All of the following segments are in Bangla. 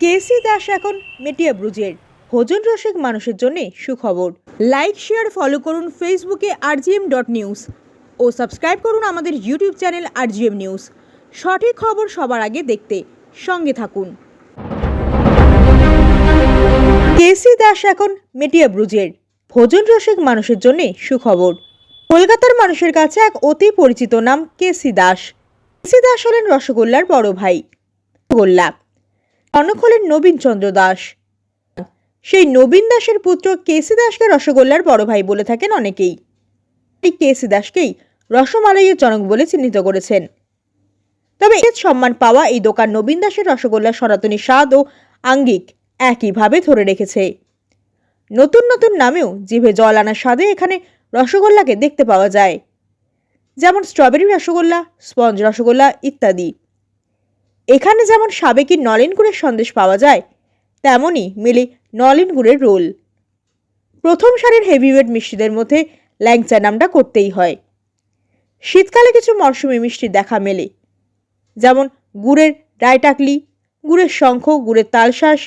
কেসি দাস এখন মেটিয়া ব্রুজের ভোজন রসিক মানুষের জন্য সুখবর। লাইক শেয়ার ফলো করুন ফেসবুকে rgm.news ও সাবস্ক্রাইব করুন আমাদের ইউটিউব চ্যানেল rgm নিউজ। সঠিক খবর সবার আগে দেখতে সঙ্গে থাকুন। কেসি দাস এখন মেটিয়া ব্রুজের ভোজন রসিক মানুষের জন্য সুখবর। কলকাতার মানুষের কাছে এক অতি পরিচিত নাম কেসি দাস। কেসি দাস হলেন রসগোল্লার বড় ভাই। রসগোল্লা জনক হলেন নবীন চন্দ্র দাস। সেই নবীন দাসের পুত্র কেসি দাসকে রসগোল্লার বড় ভাই বলে থাকেন অনেকেই। কেসি দাসকেই রসমালাইয়ের জনক বলে চিহ্নিত করেছেন। তবে সম্মান পাওয়া এই দোকান নবীন দাসের রসগোল্লার সনাতনী স্বাদ ও আঙ্গিক একইভাবে ধরে রেখেছে। নতুন নতুন নামেও জিভে জল আনার স্বাদে এখানে রসগোল্লাকে দেখতে পাওয়া যায়, যেমন স্ট্রবেরি রসগোল্লা, স্পঞ্জ রসগোল্লা ইত্যাদি। এখানে যেমন সাবেকি নলেন গুড়ের সন্দেশ পাওয়া যায়, তেমনই মেলে নলেন গুড়ের রোল। প্রথম সারির হেভিওয়েট মিষ্টিদের মধ্যে ল্যাংচা নামটা করতেই হয়। শীতকালে কিছু মরশুমি মিষ্টি দেখা মেলে, যেমন গুড়ের ডাইটাকলি, গুড়ের শঙ্খ, গুড়ের তালশাঁস।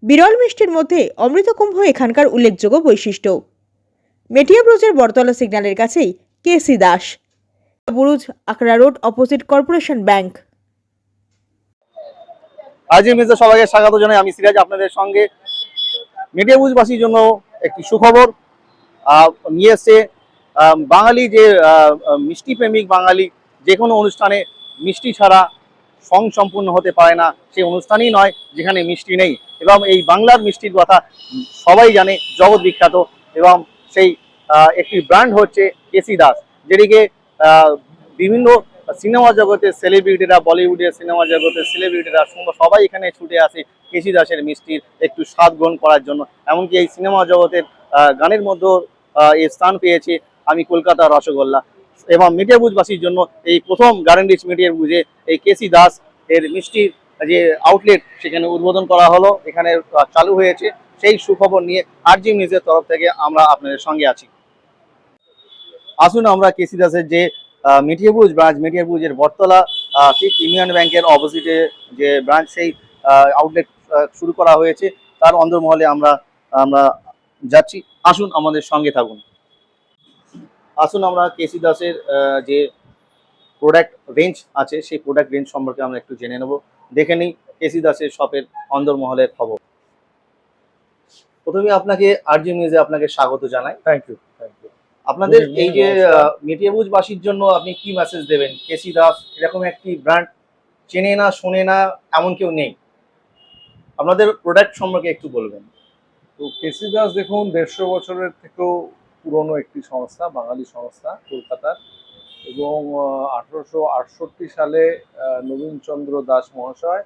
বিরল মিষ্টির মধ্যে অমৃতকুম্ভ এখানকার উল্লেখযোগ্য বৈশিষ্ট্য। মেটিয়া ব্রুজের বটতলা সিগন্যালের কাছেই KC Das, Buruj, Akra road, opposite corporation bank. RGM নিউজে সবাইকে স্বাগত জানাই। আমি সিরাজ আপনাদের সঙ্গে। মেটিয়া ব্রুজবাসীর জন্য একটি সুখবর নিয়ে এসছে। বাঙালি যে মিষ্টি প্রেমিক বাঙালি, যে কোনো অনুষ্ঠানে মিষ্টি ছাড়া সম্পূর্ণ হতে পারে না। সেই অনুষ্ঠানই নয় যেখানে মিষ্টি নেই। এবং এই বাংলার মিষ্টির কথা সবাই জানে, জগৎ বিখ্যাত। এবং সেই একটি ব্র্যান্ড হচ্ছে কেসি দাস, যেটিকে বিভিন্ন সিনেমা জগতের সেলিব্রিটিরা, বলিউডের সিনেমা জগতের সেলিব্রিটিরা সবাই এখানে ছুটে আসে কেসি দাসের মিষ্টির একটু স্বাদ গ্রহণ করার জন্য। এমনকি এই সিনেমা জগতের গানের মধ্যেও এই স্থান পেয়েছে আমি কলকাতা রসগোল্লা। এবং মেটিয়া ব্রুজবাসীর জন্য এই প্রথম গার্ডেন রিচ মেটিয়া ব্রুজে এই কেসি দাস এর মিষ্টির যে আউটলেট সেখানে উদ্বোধন করা হলো, এখানে চালু হয়েছে। সেই সুখবর নিয়ে আরজিএম নিউজের তরফ থেকে আমরা আপনাদের সঙ্গে আছি। আসুন আমরা কেসি দাসের যে মেটিয়া ব্রুজ ব্রাঞ্চ, মেটিয়া ব্রুজের বটতলা ঠিক ইউনিয়ন ব্যাংকের অপোজিটে যে ব্রাঞ্চ, সেই আউটলেট শুরু করা হয়েছে, তার অন্দরমহলে আমরা যাচ্ছি। আসুন আমাদের সঙ্গে থাকুন। আসুন আমরা কেসি দাসের যে প্রোডাক্ট রেঞ্জ আছে সেই প্রোডাক্ট রেঞ্জ সম্পর্কে আমরা একটু জেনে নেব। দেখে নিই কেসি দাসের শপের অন্দরমহলের খবর। প্রথমে আপনাকে আরজিএম নিউজে আপনাকে স্বাগত জানাই। Thank you. আপনাদের এই যে মেটিয়া ব্রুজবাসীর জন্য আপনি কি মেসেজ দেবেন? কেসি দাস এরকম একটি ব্র্যান্ড চেনে না, শোনে না এমন কেউ নেই। আপনাদের প্রোডাক্ট সম্পর্কে একটু বলবেন। তো কেসি দাস দেখুন 150 বছরের থেকেও পুরনো একটি সংস্থা, বাঙালি সংস্থা কলকাতার। এবং 1868 সালে নবীনচন্দ্র দাস মহাশয়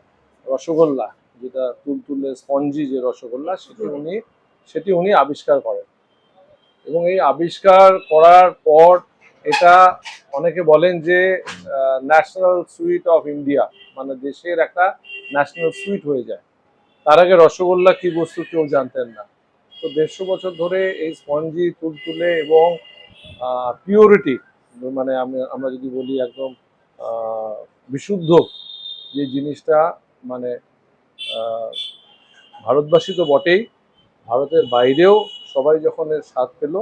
রসগোল্লা, যেটা তুলতুলে স্পঞ্জি যে রসগোল্লা, সেটি উনি আবিষ্কার করেন। এবং এই আবিষ্কার করার পর এটা অনেকে বলেন যে ন্যাশনাল সুইট অফ ইন্ডিয়া, মানে দেশের একটা ন্যাশনাল সুইট হয়ে যায়। তার আগে রসগোল্লা কি বস্তু কেউ জানতেন না। তো 150 বছর ধরে এই স্পঞ্জি, তুলতুলে এবং পিওরিটি, মানে আমরা যদি বলি একদম বিশুদ্ধ যে জিনিসটা, মানে ভারতবাসী তো বটেই, ভারতের বাইরেও সবাই যখন এর স্বাদ পেল,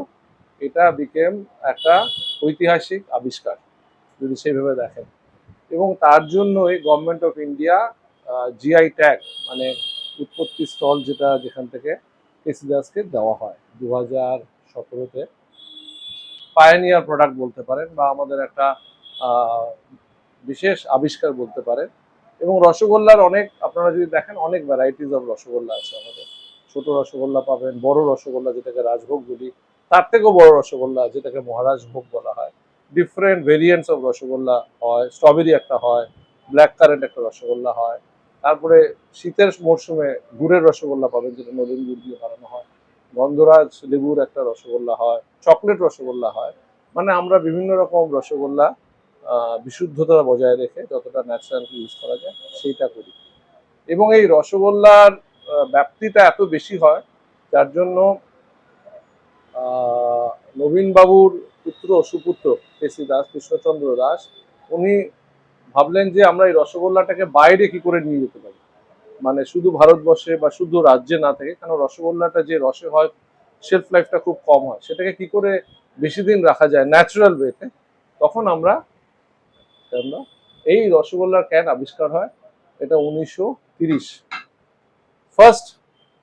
এটা বিকেম একটা ঐতিহাসিক আবিষ্কার যদি সেইভাবে দেখেন। এবং তার জন্য এই government of India GI tag, মানে উৎপত্তি স্থল, যেখান থেকে কেসি দাসকে দেওয়া হয় 2017-তে। পায়োনিয়ার প্রোডাক্ট বলতে পারেন, বা আমাদের একটা বিশেষ আবিষ্কার বলতে পারেন। এবং রসগোল্লার আপনারা যদি দেখেন অনেক ভ্যারাইটিস অফ রসগোল্লা আছে আমাদের। ছোট রসগোল্লা পাবেন, বড় রসগোল্লা যেটাকে রাজভোগ বলি, তার থেকেও বড় রসগোল্লা যেটাকে মহারাজ ভোগ বলা হয়। ডিফারেন্ট ভেরিয়েন্টস অফ রসগোল্লা হয়। স্ট্রবেরি একটা হয়, ব্ল্যাক কারেন্ট একটা রসগোল্লা হয়। তারপরে শীতের মরশুমে গুড়ের রসগোল্লা পাবেন, যেটা নলেন গুড় দিয়ে বানানো হয়। গন্ধরাজ লেবুর একটা রসগোল্লা হয়, চকলেট রসগোল্লা হয়। মানে আমরা বিভিন্ন রকম রসগোল্লা বিশুদ্ধতা বজায় রেখে যতটা ন্যাচারাল ইউজ করা যায় সেইটা করি। এবং এই রসগোল্লার ব্যাপ্তিটা এত বেশি হয়, যার জন্য নবীনবাবুর পুত্র, সুপুত্র কেসি দাস, কৃষ্ণচন্দ্র দাস, উনি ভাবলেন যে আমরা এই রসগোল্লাটাকে বাইরে কি করে নিয়ে যেতে পারি। মানে শুধু ভারতবর্ষে বা শুধু রাজ্যে না থেকে, কারণ রসগোল্লাটা যে রসে হয় শেলফ লাইফটা খুব কম হয়, সেটাকে কি করে বেশি দিন রাখা যায় ন্যাচারাল ওয়েতে, তখন আমরা এই রসগোল্লার ক্যান আবিষ্কার হয়। এটা 1930 ফার্স্ট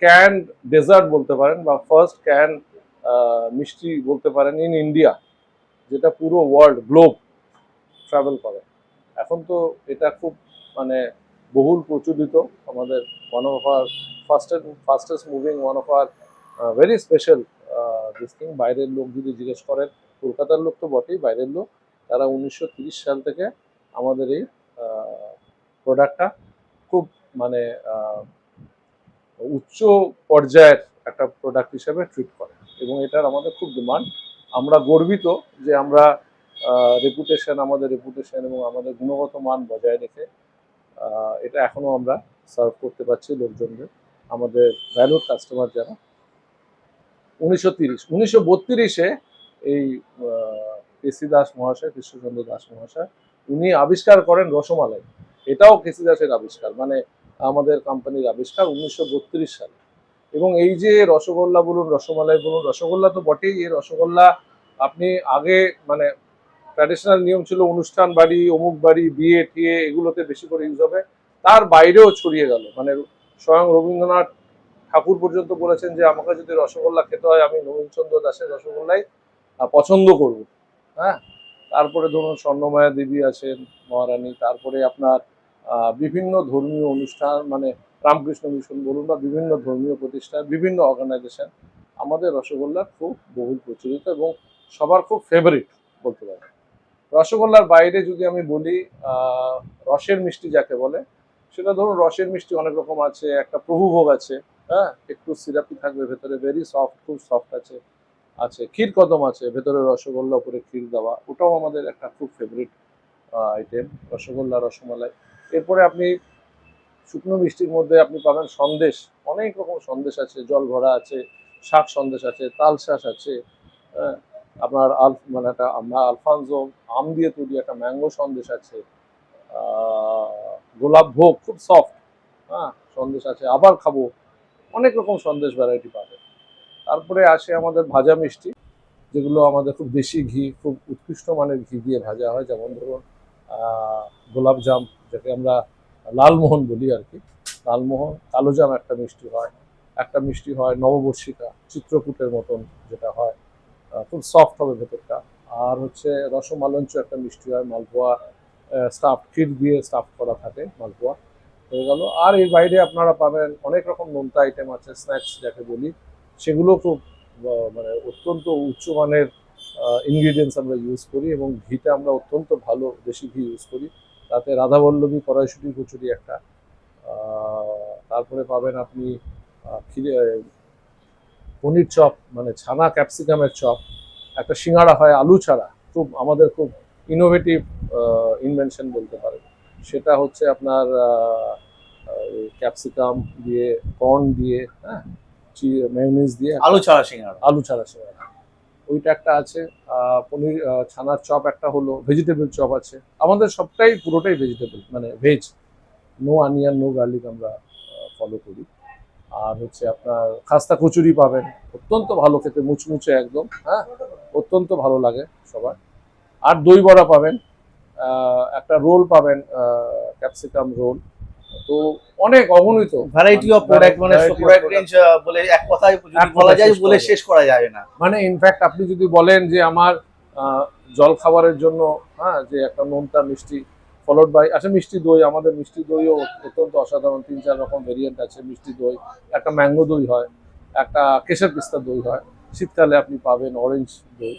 ক্যান ডেজার্ট বলতে পারেন বা ফার্স্ট ক্যান মিষ্টি বলতে পারেন ইন ইন্ডিয়া, যেটা পুরো ওয়ার্ল্ড গ্লোব ট্রাভেল করে। এখন তো এটা খুব মানে বহুল প্রচলিত, আমাদের one of our fastest moving, one of our very special this thing. বাইরের লোক যদি জিজ্ঞেস করেন, কলকাতার লোক তো বটেই, বাইরের লোক তারা 1930 সাল থেকে আমাদের এই প্রোডাক্টটা খুব মানে উচ্চ পর্যায়ের একটা প্রোডাক্ট হিসেবে ট্রিট করে এবং এটার আমাদের খুব ডিমান্ড। আমরা গর্বিত যে আমরা আমাদের রেপুটেশন এবং আমাদের গুণগত মান বজায় রেখে এটা এখনো আমরা সার্ভ করতে পারছি লোকজনদের, আমাদের ভ্যালুড কাস্টমার যারা। 1932-1932-এ এই কেসি দাস মহাশয়, কৃষ্ণচন্দ্র দাস মহাশয়, উনি আবিষ্কার করেন রসমালাই। এটাও কেসি দাসের আবিষ্কার, মানে আমাদের কোম্পানির আবিষ্কার 1932 সালে। এবং এই যে রসগোল্লা বলুন, রসমালাই বলুন, রসগোল্লা তো বটেই, এই রসগোল্লা আপনি আগে মানে ট্র্যাডিশনাল নিয়ম ছিল অনুষ্ঠান বাড়ি, অমুক বাড়ি, বিয়ে টিয়ে এগুলোতে বেশি করে ইউজ হবে, তার বাইরেও ছড়িয়ে গেল। মানে স্বয়ং রবীন্দ্রনাথ ঠাকুর পর্যন্ত বলেছেন যে আমাকে যদি রসগোল্লা খেতে হয় আমি নবীনচন্দ্র দাসের রসগোল্লাই পছন্দ করব। হ্যাঁ, তারপরে ধরুন স্বর্ণমায়া দেবী আছেন, মহারানী, তারপরে আপনার বিভিন্ন ধর্মীয় অনুষ্ঠান, মানে রামকৃষ্ণ মিশন বলুন বা বিভিন্ন ধর্মীয় প্রতিষ্ঠান, বিভিন্ন অর্গানাইজেশন, আমাদের রসগোল্লা খুব বহুল প্রচলিত এবং সবার খুব ফেভারিট বলতে পারেন। রসগোল্লার বাইরে যদি আমি বলি, রসের মিষ্টি যাকে বলে, সেটা ধরুন রসের মিষ্টি অনেক রকম আছে। একটা প্রভুভোগ আছে, হ্যাঁ, একটু সিরাপি থাকবে ভেতরে, ভেরি সফট, খুব সফট আছে। ক্ষীর কদম আছে, ভেতরে রসগোল্লা, উপরে ক্ষীর দেওয়া, ওটাও আমাদের একটা খুব ফেভারিট আইটেম, রসগোল্লা, রসমালাই। এরপরে আপনি শুকনো মিষ্টির মধ্যে আপনি পাবেন সন্দেশ, অনেক রকম সন্দেশ আছে, জল ভরা আছে, শাক সন্দেশ আছে, তালশাঁস আছে, হ্যাঁ, আপনার মানে একটা আলফানজো আম দিয়ে তৈরি একটা ম্যাঙ্গো সন্দেশ আছে, গোলাপ ভোগ খুব সফট, হ্যাঁ, সন্দেশ আছে। আবার খাবো, অনেক রকম সন্দেশ ভ্যারাইটি পাবে। তারপরে আসে আমাদের ভাজা মিষ্টি, যেগুলো আমাদের খুব দেশি ঘি, খুব উৎকৃষ্ট মানের ঘি দিয়ে ভাজা হয়। যেমন ধরুন গোলাপজাম, যাকে আমরা লালমোহন বলি আর কি, লালমোহন, কালোজাম একটা মিষ্টি হয়, একটা মিষ্টি হয় নববর্ষিকা, চিত্রকূটের মতন যেটা হয়, খুব সফট হবে ভেতরটা। আর হচ্ছে রসমালঞ্চ একটা মিষ্টি হয়, মালপোয়া স্টাফ ক্ষীর দিয়ে স্টাফ করা থাকে, মালপোয়া হয়ে গেল। আর এর বাইরে আপনারা পাবেন অনেক রকম নোনতা আইটেম আছে, স্ন্যাক্স যাকে বলি, সেগুলো খুব মানে অত্যন্ত উচ্চমানের ইনগ্রিডিয়েন্টস আমরা ইউজ করি এবং ঘিটা আমরা অত্যন্ত ভালো দেশি ঘি ইউজ করি। তাতে রাধাবল্লভী কড়াইশুঁটি কচুরি একটা, তারপরে পাবেন আপনি পনির চপ, মানে ছানা ক্যাপসিকামের চপ, একটা সিঙ্গাড়া হয় আলু ছাড়া, খুব আমাদের খুব ইনোভেটিভ ইনভেনশন বলতে পারেন। সেটা হচ্ছে আপনার ক্যাপসিকাম দিয়ে, কর্ন দিয়ে, হ্যাঁ, মেয়োনিজ দিয়ে, আলু ছাড়া সিঙ্গাড়া। আলু ছাড়া সিঙ্গাড়া, ওইটা একটা আছে। পনির ছানার চপ একটা হলো, ভেজিটেবল চপ আছে। আমাদের সবটাই পুরোটাই ভেজিটেবল, মানে veg, no onion, no garlic আমরা ফলো করি। আর হচ্ছে আপনার খাস্তা কচুরি পাবেন, অত্যন্ত ভালো খেতে, মুচমুচে একদম, হ্যাঁ, অত্যন্ত ভালো লাগে সবার। আর দই বড়া পাবেন, একটা রোল পাবেন, ক্যাপসিকাম রোল। তো অনেক অগণিত ভ্যারাইটি অফ প্রোডাক্ট, মানে প্রোডাক্ট রেঞ্জ বলে এক কথায় যদি বলা যায় বলে শেষ করা যাবে না। মানে ইনফ্যাক্ট আপনি যদি বলেন যে আমার জল খাবারের জন্য, হ্যাঁ, যে একটা নোনতা মিষ্টি ফলোড বাই, আচ্ছা মিষ্টি দই, আমাদের মিষ্টি দইও অত্যন্ত অসাধারণ, 3-4 রকম ভেরিয়েন্ট আছে মিষ্টি দই। একটা ম্যাঙ্গো দই হয়, একটা কেশর পিস্তা দই হয়, শীতকালে আপনি পাবেন অরেঞ্জ দই।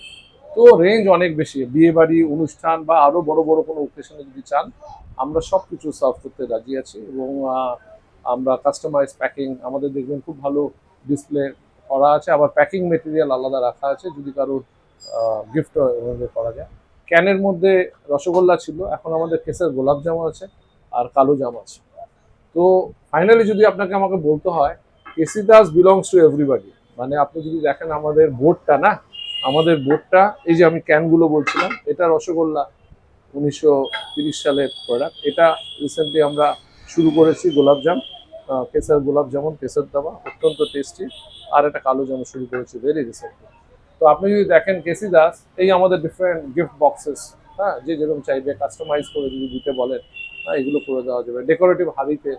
তো রেঞ্জ অনেক বেশি, বিয়ে বাড়ি, অনুষ্ঠান বা আরো বড় বড় কোনো ওকেশনে যদি চান, আমরা সব কিছু সার্ভ করতে রাজি আছি। এবং আমরা কাস্টমাইজ প্যাকিং, আমাদের দেখবেন খুব ভালো ডিসপ্লে করা আছে, আবার প্যাকিং মেটেরিয়াল আলাদা রাখা আছে যদি কারোর গিফট করা যায়। ক্যানের মধ্যে রসগোল্লা ছিল, এখন আমাদের কেসের গোলাপজাম আছে আর কালো জাম আছে। তো ফাইনালি যদি আপনাকে আমাকে বলতে হয়, কেসি দাস বিলংস টু এভরিবডি। মানে আপনি যদি দেখেন আমাদের বোর্ডটা, না, আমাদের বোর্ডটা, এই যে আমি ক্যানগুলো বলছিলাম, এটা রসগোল্লা 1930 সালের প্রোডাক্ট। এটা রিসেন্টলি আমরা শুরু করেছি গোলাপজাম, কেসার গোলাপ যেমন কেসার দাবা অত্যন্ত টেস্টি, আর একটা কালো জাম শুরু করেছি, ভেরি রিসেন্টলি। তো আপনি যদি দেখেন কেসি দাস, এই আমাদের ডিফারেন্ট গিফট বক্সেস, হ্যাঁ, যে যেরকম চাইবে কাস্টমাইজ করে যদি দিতে বলেন, হ্যাঁ, এগুলো করে দেওয়া যাবে। ডেকোরেটিভ হাড়িতে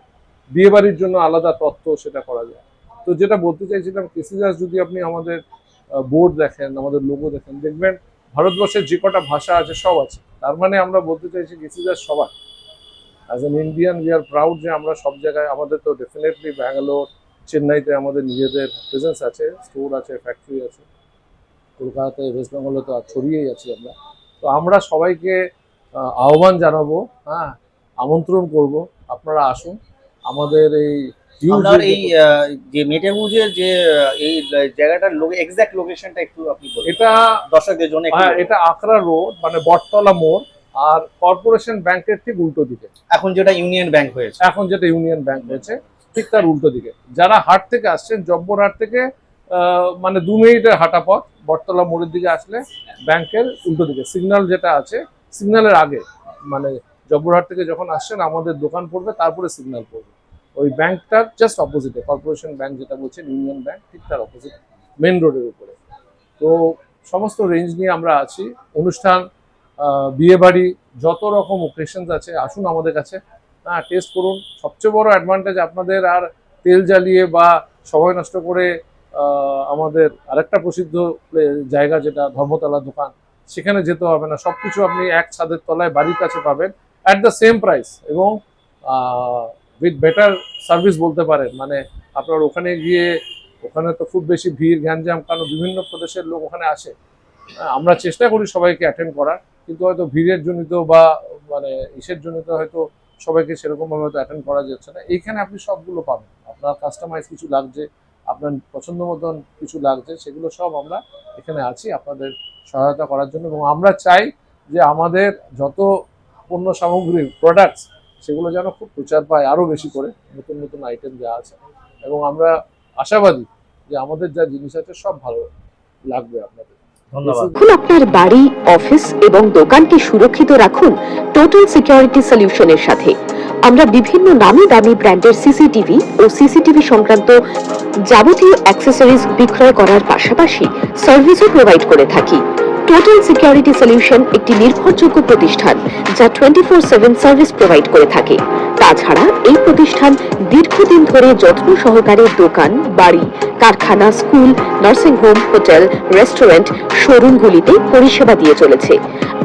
বিয়ে বাড়ির জন্য আলাদা তত্ত্ব সেটা করা যায়। তো যেটা বলতে চাইছিলাম, কেসি দাস যদি আপনি আমাদের বোর্ড দেখেন, আমাদের লোগো দেখেন, দেখবেন ভারতবর্ষের যে কটা ভাষা আছে সব আছে। তার মানে আমরা বলতে চাইছি কেসি দাস সবার। As an Indian we are proud যে আমরা সব জায়গায়, আমাদের তো ডেফিনেটলি ব্যাঙ্গালোর, চেন্নাইতে আমাদের নিজেদের প্রেজেন্স আছে, স্টোর আছে, ফ্যাক্টরি আছে, কলকাতায়, ওয়েস্ট বেঙ্গলে তো ছড়িয়েই আছি আমরা। তো আমরা সবাইকে আহ্বান জানাবো, হ্যাঁ, আমন্ত্রণ করব, আপনারা আসুন আমাদের এই আপনার এই যে মেটিয়াবুজের যে এই জায়গাটার এক্সাক্ট লোকেশনটা একটু আপনি বলুন এটা দর্শকদের জন্য। হ্যাঁ, এটা আকরা রোড, মানে বটতলা মোড়, আর কর্পোরেশন ব্যাংকের ঠিক উল্টো দিকে। এখন যেটা ইউনিয়ন ব্যাংক হয়েছে, এখন যেটা ইউনিয়ন ব্যাংক হয়েছে ঠিক তার উল্টো দিকে। যারা হাট থেকে আসছেন, জব্বরহাট থেকে মানে 2 মিনিটের হাঁটা পথ, বটতলা মোড়ের দিকে আসলে ব্যাংকের উল্টো দিকে সিগন্যাল যেটা আছে, সিগন্যালের আগে, মানে জব্বরহাট থেকে যখন আসছেন আমাদের দোকান পড়বে, তারপরে সিগন্যাল পড়বে। ওই ব্যাংকটার জাস্ট অপোজিটে, কর্পোরেশন ব্যাংক যেটা বলছেন, ইউনিয়ন ব্যাংক, ঠিক তার অপোজিট মেন রোডের উপরে। তো সমস্ত রেঞ্জ নিয়ে আমরা আছি। অনুষ্ঠান, বিয়ে বাড়ি, যত রকম ওকেশনস আছে, আসুন আমাদের কাছে, হ্যাঁ, টেস্ট করুন। সবচেয়ে বড় অ্যাডভান্টেজ, আপনাদের আর তেল জ্বালিয়ে বা সময় নষ্ট করে আমাদের আরেকটা প্রসিদ্ধ জায়গা যেটা ধর্মতলা দোকান, সেখানে যেতে হবে না। সবকিছু আপনি এক ছাদের তলায় বাড়ির কাছে পাবেন অ্যাট দ্য সেম প্রাইস, এবং উইথ বেটার সার্ভিস বলতে পারেন। মানে আপনার ওখানে গিয়ে, ওখানে তো খুব বেশি ভিড় গ্যাঞ্জাম, কারণ বিভিন্ন প্রদেশের লোক ওখানে আসে। আমরা চেষ্টা করি সবাইকে অ্যাটেন্ড করার, কিন্তু হয়তো ভিড়ের জনিত বা মানে ইসের জনিত হয়তো সবাইকে সেরকমভাবে হয়তো অ্যাটেন্ড করা যাচ্ছে না। এইখানে আপনি সবগুলো পাবেন। আপনার কাস্টমাইজ কিছু লাগছে, আপনার পছন্দ মতন কিছু লাগছে, সেগুলো সব আমরা এখানে আছি আপনাদের সহায়তা করার জন্য। এবং আমরা চাই যে আমাদের যত পণ্য সামগ্রী, প্রোডাক্টস, সেগুলো যেন খুব প্রচার পায় আরও বেশি করে, নতুন নতুন আইটেম যা আছে। এবং আমরা আশাবাদী যে আমাদের যা জিনিস আছে সব ভালো লাগবে আপনাদের। ধন্যবাদ। এখন আপনার বাড়ি, অফিস এবং দোকানকে সুরক্ষিত রাখুন টোটাল সিকিউরিটি সলিউশনের সাথে। আমরা বিভিন্ন নামি দামি ব্র্যান্ডের সিসিটিভি ও সিসিটিভি সংক্রান্ত যাবতীয় অ্যাক্সেসরিজ বিক্রয় করার পাশাপাশি সার্ভিসও প্রোভাইড করে থাকি। টোটাল সিকিউরিটি সলিউশন একটি নির্ভরযোগ্য প্রতিষ্ঠান যা 24/7 সার্ভিস প্রোভাইড করে থাকে। তাছাড়া এই প্রতিষ্ঠান দীর্ঘদিন ধরে যত্ন সহকারে দোকান, বাড়ি, কারখানা, school, nursing home, hotel, restaurant, শোরুমগুলিতে পরিষেবা দিয়ে চলেছে।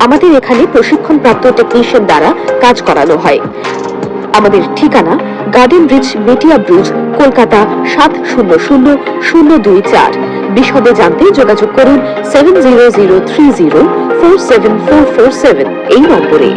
আমাদের এখানে প্রশিক্ষণপ্রাপ্ত টেকনিশিয়ান দ্বারা কাজ করানো হয়। আমাদের ঠিকানা গার্ডেন রিচ, মেটিয়াবুরুজ, কলকাতা 700024। বিশদে জানতে যোগাযোগ করুন 7003047447 এই নম্বরে।